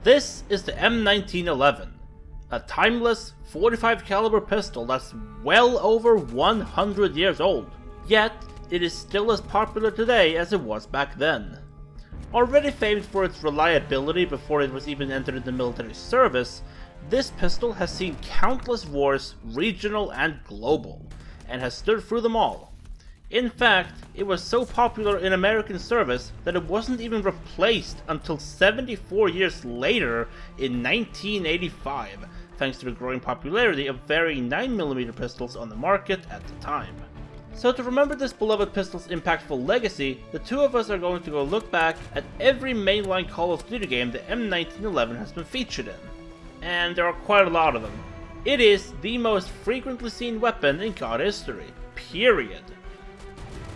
This is the M1911, a timeless 45 caliber pistol that's well over 100 years old, yet it is still as popular today as it was back then. Already famed for its reliability before it was even entered into military service, this pistol has seen countless wars, regional and global, and has stood through them all. In fact, it was so popular in American service that it wasn't even replaced until 74 years later in 1985, thanks to the growing popularity of varying 9mm pistols on the market at the time. So to remember this beloved pistol's impactful legacy, the two of us are going to go look back at every mainline Call of Duty game the M1911 has been featured in. And there are quite a lot of them. It is the most frequently seen weapon in COD history, period.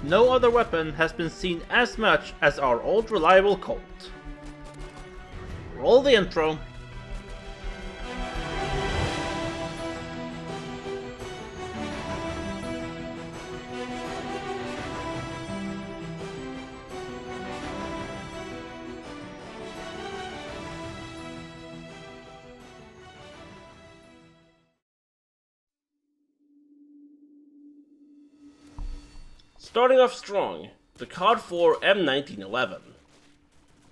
No other weapon has been seen as much as our old reliable Colt. Roll the intro. Starting off strong, the COD 4 M1911.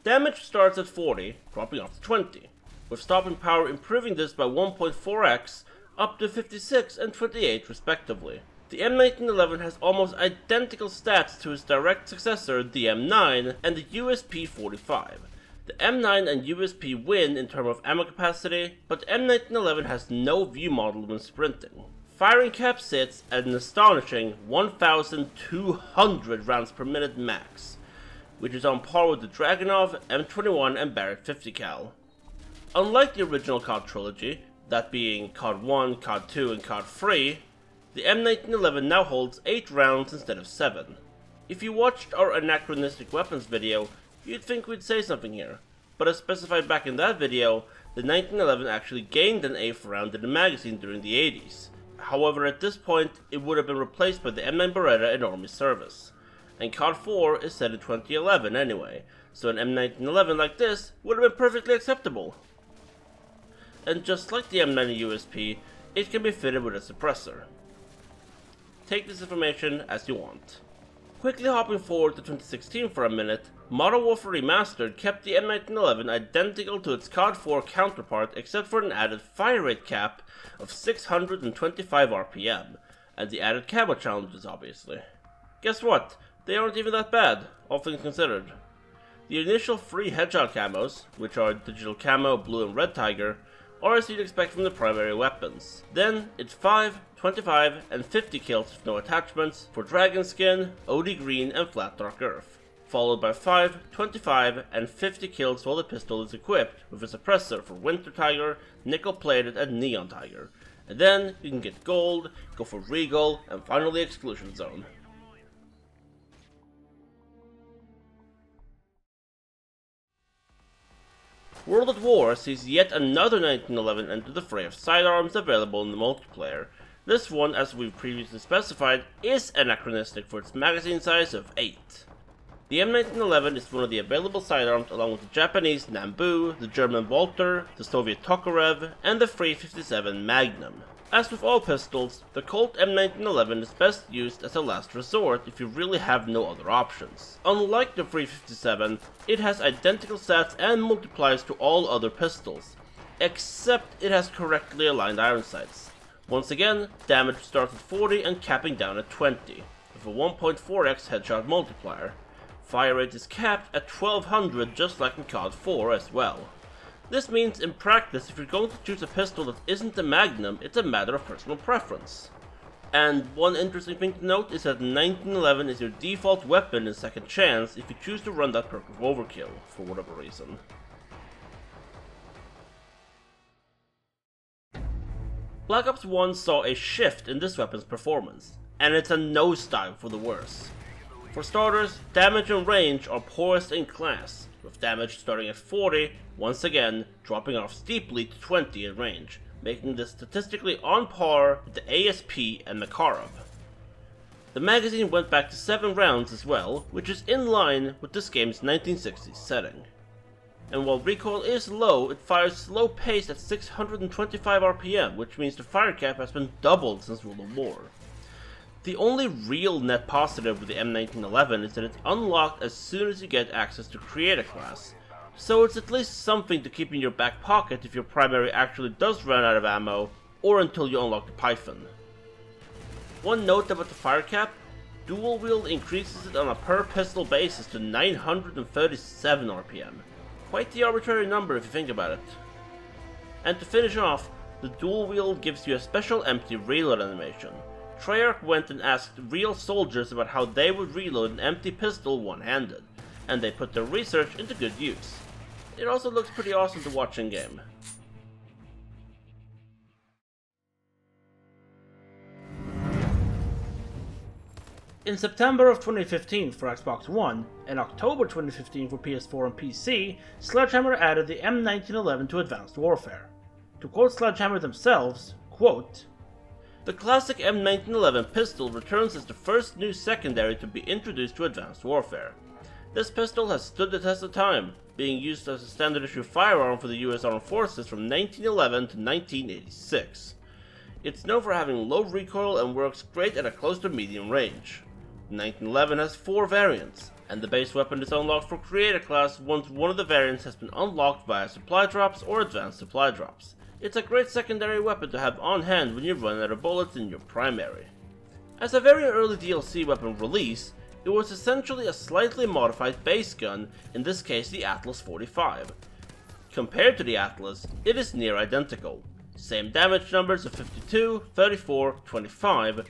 Damage starts at 40, dropping off to 20, with stopping power improving this by 1.4x up to 56 and 28 respectively. The M1911 has almost identical stats to its direct successor, the M9 and the USP-45. The M9 and USP win in terms of ammo capacity, but M1911 has no view model when sprinting. Firing cap sits at an astonishing 1,200 rounds per minute max, which is on par with the Dragunov, M21 and Barrett 50 cal. Unlike the original COD trilogy, that being COD 1, COD 2 and COD 3, the M1911 now holds 8 rounds instead of 7. If you watched our anachronistic weapons video, you'd think we'd say something here, but as specified back in that video, the 1911 actually gained an 8th round in the magazine during the 80s. However, at this point, it would have been replaced by the M9 Beretta in Army service. And COD 4 is set in 2011 anyway, so an M1911 like this would have been perfectly acceptable. And just like the M9 USP, it can be fitted with a suppressor. Take this information as you want. Quickly hopping forward to 2016 for a minute, Modern Warfare Remastered kept the M1911 identical to its COD 4 counterpart except for an added fire rate cap of 625 RPM, and the added camo challenges obviously. Guess what? They aren't even that bad, all things considered. The initial free headshot camos, which are Digital Camo, Blue and Red Tiger, are as you'd expect from the primary weapons. Then it's 5, 25 and 50 kills with no attachments for Dragon Skin, OD Green and Flat Dark Earth, followed by 5, 25 and 50 kills while the pistol is equipped with a suppressor for Winter Tiger, Nickel Plated and Neon Tiger, and then you can get Gold, go for Regal and finally Exclusion Zone. World at War sees yet another 1911 enter the fray of sidearms available in the multiplayer. This one, as we've previously specified, is anachronistic for its magazine size of 8. The M1911 is one of the available sidearms along with the Japanese Nambu, the German Walter, the Soviet Tokarev, and the 357 Magnum. As with all pistols, the Colt M1911 is best used as a last resort if you really have no other options. Unlike the 357, it has identical stats and multiplies to all other pistols, except it has correctly aligned iron sights. Once again, damage starts at 40 and capping down at 20, with a 1.4x headshot multiplier. Fire rate is capped at 1200 just like in COD 4 as well. This means in practice, if you're going to choose a pistol that isn't a Magnum, it's a matter of personal preference. And one interesting thing to note is that 1911 is your default weapon in Second Chance if you choose to run that perk of Overkill, for whatever reason. Black Ops 1 saw a shift in this weapon's performance, and it's a nosedive for the worse. For starters, damage and range are poorest in class, with damage starting at 40, once again dropping off steeply to 20 in range, making this statistically on par with the ASP and Makarov. The magazine went back to 7 rounds as well, which is in line with this game's 1960s setting. and while recoil is low, it fires slow paced at 625 RPM, which means the fire cap has been doubled since World of War. The only real net positive with the M1911 is that it's unlocked as soon as you get access to Creator class, so it's at least something to keep in your back pocket if your primary actually does run out of ammo, or until you unlock the Python. One note about the fire cap: dual wield increases it on a per pistol basis to 937 RPM. Quite the arbitrary number if you think about it. And to finish off, the dual wield gives you a special empty reload animation. Treyarch went and asked real soldiers about how they would reload an empty pistol one-handed, and they put their research into good use. It also looks pretty awesome to watch in game. In September of 2015 for Xbox One, and October 2015 for PS4 and PC, Sledgehammer added the M1911 to Advanced Warfare. To quote Sledgehammer themselves, quote, "The classic M1911 pistol returns as the first new secondary to be introduced to Advanced Warfare. This pistol has stood the test of time, being used as a standard issue firearm for the US Armed Forces from 1911 to 1986. It's known for having low recoil and works great at a close to medium range. The 1911 has 4 variants, and the base weapon is unlocked for Creator class once one of the variants has been unlocked via supply drops or advanced supply drops. It's a great secondary weapon to have on hand when you run out of bullets in your primary. As a very early DLC weapon release, it was essentially a slightly modified base gun, in this case the Atlas 45. Compared to the Atlas, it is near identical. Same damage numbers of 52, 34, 25,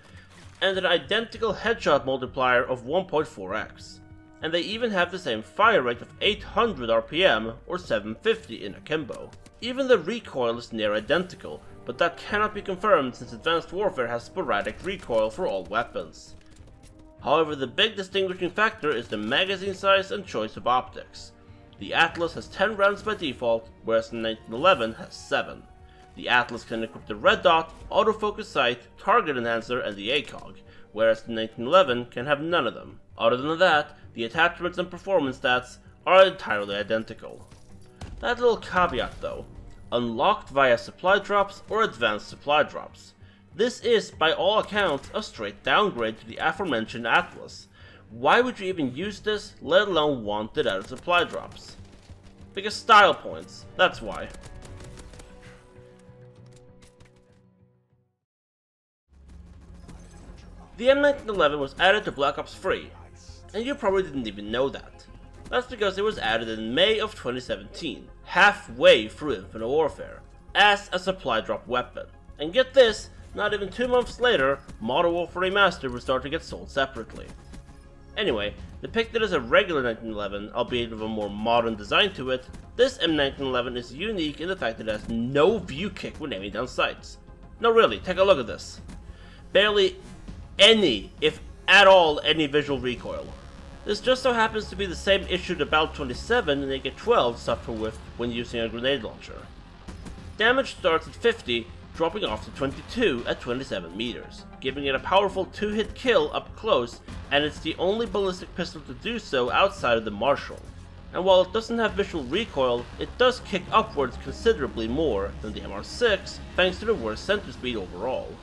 and an identical headshot multiplier of 1.4x. And they even have the same fire rate of 800 RPM or 750 in Akimbo. Even the recoil is near identical, but that cannot be confirmed since Advanced Warfare has sporadic recoil for all weapons. However, the big distinguishing factor is the magazine size and choice of optics. The Atlas has 10 rounds by default, whereas the 1911 has 7. The Atlas can equip the red dot, autofocus sight, target enhancer, and the ACOG, whereas the 1911 can have none of them. Other than that, the attachments and performance stats are entirely identical. That little caveat though: unlocked via supply drops or advanced supply drops. This is, by all accounts, a straight downgrade to the aforementioned Atlas. Why would you even use this, let alone want it out of supply drops? Because style points, that's why. The M1911 was added to Black Ops 3, and you probably didn't even know that. That's because it was added in May of 2017, halfway through Infinite Warfare, as a supply drop weapon. And get this, not even 2 months later, Modern Warfare Remastered would start to get sold separately. Anyway, depicted as a regular 1911, albeit with a more modern design to it, this M1911 is unique in the fact that it has no view kick when aiming down sights. No really, take a look at this. Barely any, if at all, any visual recoil. This just so happens to be the same issue the Bal 27 and AK-12 suffer with when using a grenade launcher. Damage starts at 50, dropping off to 22 at 27 meters, giving it a powerful 2-hit kill up close, and it's the only ballistic pistol to do so outside of the Marshall. And while it doesn't have visual recoil, it does kick upwards considerably more than the MR6, thanks to the worse center speed overall.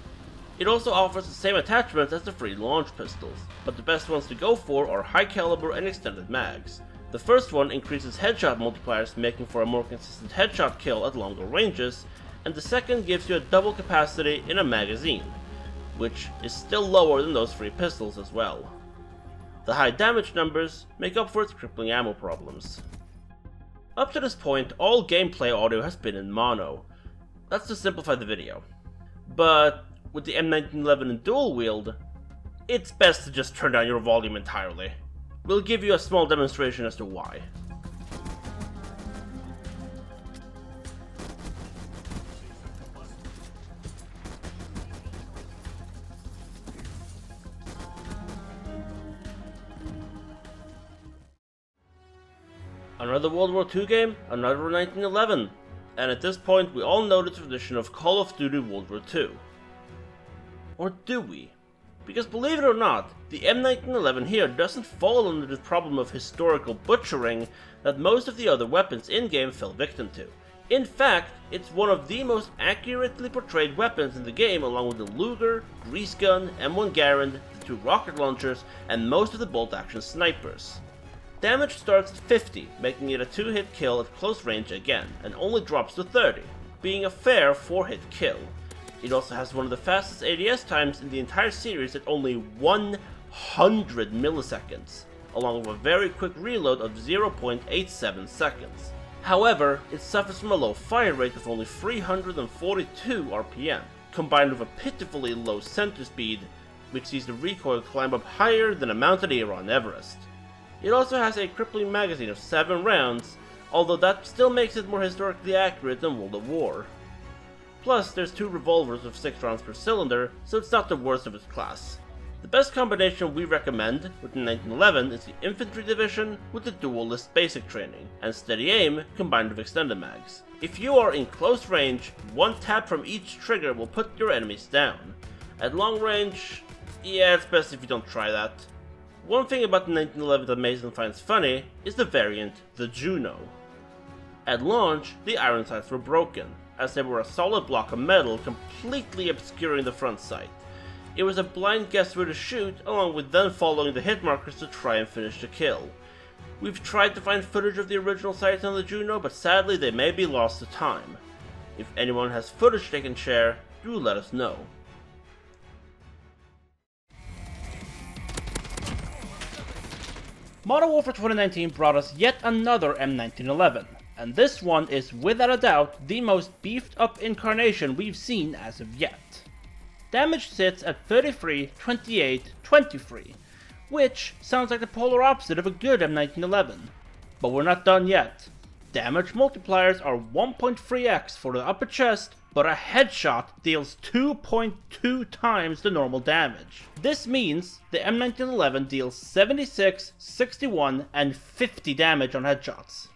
It also offers the same attachments as the free launch pistols, but the best ones to go for are high caliber and extended mags. The first one increases headshot multipliers, making for a more consistent headshot kill at longer ranges, and the second gives you a double capacity in a magazine, which is still lower than those free pistols as well. The high damage numbers make up for its crippling ammo problems. Up to this point, all gameplay audio has been in mono. That's to simplify the video. But with the M1911 in dual wield, it's best to just turn down your volume entirely. We'll give you a small demonstration as to why. Another World War II game, another 1911, and at this point we all know the tradition of Call of Duty World War II. Or do we? Because believe it or not, the M1911 here doesn't fall under the problem of historical butchering that most of the other weapons in-game fell victim to. In fact, it's one of the most accurately portrayed weapons in the game, along with the Luger, Grease Gun, M1 Garand, the 2 rocket launchers, and most of the bolt-action snipers. Damage starts at 50, making it a 2-hit kill at close range again, and only drops to 30, being a fair 4-hit kill. It also has one of the fastest ADS times in the entire series at only 100 milliseconds, along with a very quick reload of 0.87 seconds. However, it suffers from a low fire rate of only 342 RPM, combined with a pitifully low center speed, which sees the recoil climb up higher than a mounted era on Everest. It also has a crippling magazine of 7 rounds, although that still makes it more historically accurate than World of War. Plus, there's 2 revolvers with 6 rounds per cylinder, so it's not the worst of its class. The best combination we recommend with the 1911 is the Infantry Division with the Duelist basic training, and Steady Aim combined with extended mags. If you are in close range, one tap from each trigger will put your enemies down. At long range, yeah, it's best if you don't try that. One thing about the 1911 that Mason finds funny is the variant, the Juno. At launch, the iron sights were broken, as they were a solid block of metal completely obscuring the front sight. It was a blind guess where to shoot, along with then following the hit markers to try and finish the kill. We've tried to find footage of the original sights on the Juno, but sadly they may be lost to time. If anyone has footage they can share, do let us know. Modern Warfare 2019 brought us yet another M1911, and this one is without a doubt the most beefed up incarnation we've seen as of yet. Damage sits at 33, 28, 23, which sounds like the polar opposite of a good M1911. But we're not done yet. Damage multipliers are 1.3x for the upper chest, but a headshot deals 2.2 times the normal damage. This means the M1911 deals 76, 61, and 50 damage on headshots.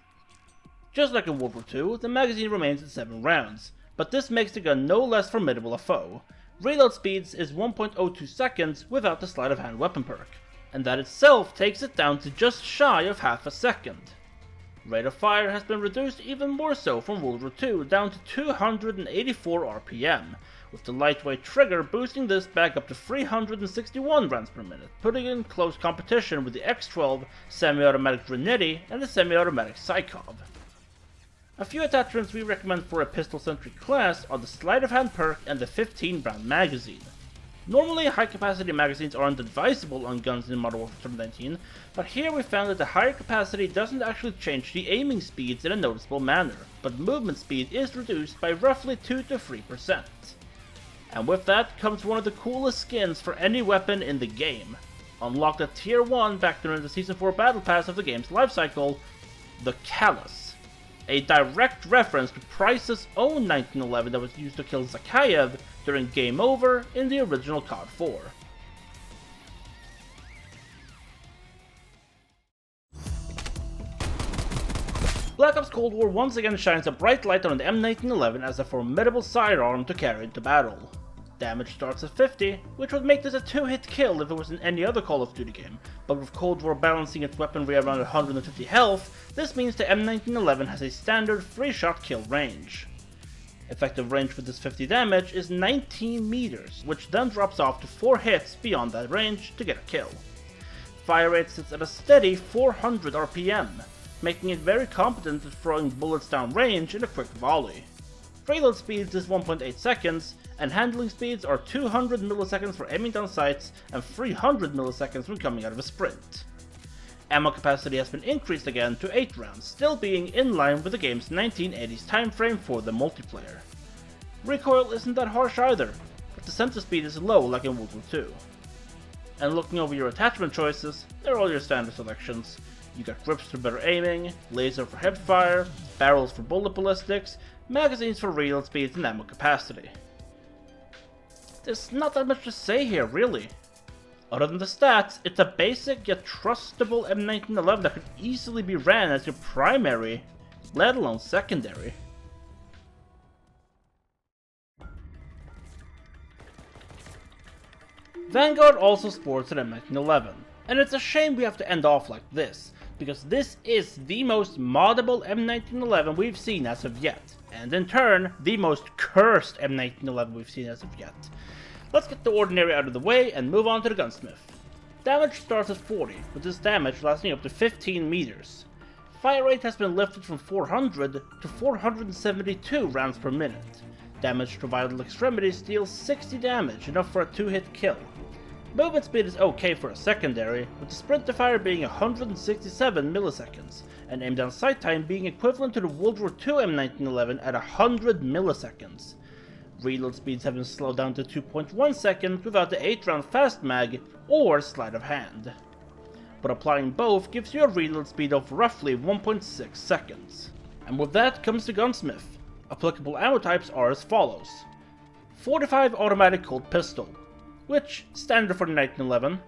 Just like in World War II, the magazine remains at 7 rounds, but this makes the gun no less formidable a foe. Reload speeds is 1.02 seconds without the sleight of hand weapon perk, and that itself takes it down to just shy of half a second. Rate of fire has been reduced even more so from World War II down to 284 RPM, with the lightweight trigger boosting this back up to 361 rounds per minute, putting it in close competition with the X12 semi-automatic Grenetti and the semi-automatic Psychov. A few attachments we recommend for a pistol-centric class are the sleight of hand perk and the 15-round magazine. Normally, high-capacity magazines aren't advisable on guns in Modern Warfare 2019, but here we found that the higher capacity doesn't actually change the aiming speeds in a noticeable manner, but movement speed is reduced by roughly 2 to 3%. And with that comes one of the coolest skins for any weapon in the game. Unlocked at Tier 1 back during the Season 4 Battle Pass of the game's lifecycle, the Callus. A direct reference to Crysis' own 1911 that was used to kill Zakhaev during Game Over in the original COD 4. Black Ops Cold War once again shines a bright light on the M1911 as a formidable sidearm to carry into battle. Damage starts at 50, which would make this a 2-hit kill if it was in any other Call of Duty game, but with Cold War balancing its weaponry around 150 health, this means the M1911 has a standard 3-shot kill range. Effective range for this 50 damage is 19 meters, which then drops off to 4 hits beyond that range to get a kill. Fire rate sits at a steady 400 RPM, making it very competent at throwing bullets down range in a quick volley. Reload speeds is 1.8 seconds, and handling speeds are 200 milliseconds for aiming down sights and 300 milliseconds when coming out of a sprint. Ammo capacity has been increased again to 8 rounds, still being in line with the game's 1980s timeframe for the multiplayer. Recoil isn't that harsh either, but the center speed is low like in World War II. And looking over your attachment choices, they're all your standard selections. You got grips for better aiming, laser for hipfire, barrels for bullet ballistics, magazines for reload speeds and ammo capacity. There's not that much to say here, really. Other than the stats, it's a basic yet trustable M1911 that could easily be ran as your primary, let alone secondary. Vanguard also sports an M1911, and it's a shame we have to end off like this, because this is the most moddable M1911 we've seen as of yet, and in turn, the most cursed M1911 we've seen as of yet. Let's get the ordinary out of the way and move on to the gunsmith. Damage starts at 40, with this damage lasting up to 15 meters. Fire rate has been lifted from 400 to 472 rounds per minute. Damage to vital extremities deals 60 damage, enough for a 2-hit kill. Movement speed is okay for a secondary, with the sprint to fire being 167 milliseconds, and aim down sight time being equivalent to the World War II M1911 at 100 milliseconds. Reload speeds have been slowed down to 2.1 seconds without the 8-round fast mag or sleight of hand. But applying both gives you a reload speed of roughly 1.6 seconds. And with that comes the gunsmith. Applicable ammo types are as follows. 45 automatic Colt pistol, which standard for the 1911.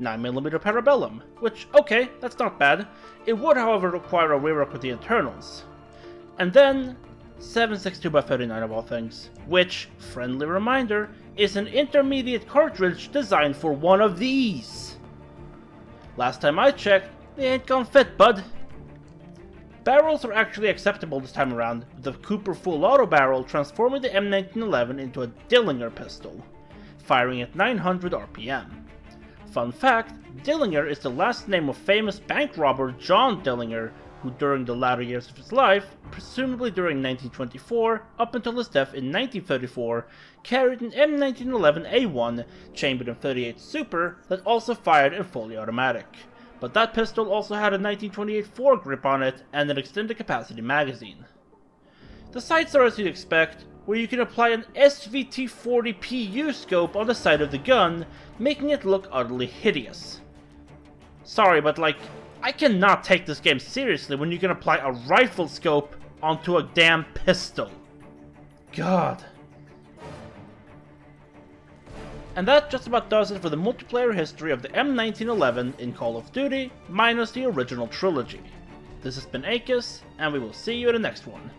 9mm Parabellum, which, okay, that's not bad. It would however require a rework with the internals. And then 7.62x39 of all things, which, friendly reminder, is an intermediate cartridge designed for one of these. Last time I checked, they ain't gonna fit, bud. Barrels are actually acceptable this time around, with the Cooper full auto barrel transforming the M1911 into a Dillinger pistol, firing at 900 RPM. Fun fact, Dillinger is the last name of famous bank robber John Dillinger, who during the latter years of his life, presumably during 1924 up until his death in 1934, carried an M1911A1 chambered in .38 Super that also fired in fully automatic. But that pistol also had a 1928 foregrip on it and an extended capacity magazine. The sights are as you'd expect, where you can apply an SVT-40 PU scope on the side of the gun, making it look utterly hideous. Sorry, but I cannot take this game seriously when you can apply a rifle scope onto a damn pistol. God. And that just about does it for the multiplayer history of the M1911 in Call of Duty, minus the original trilogy. This has been AKIS, and we will see you in the next one.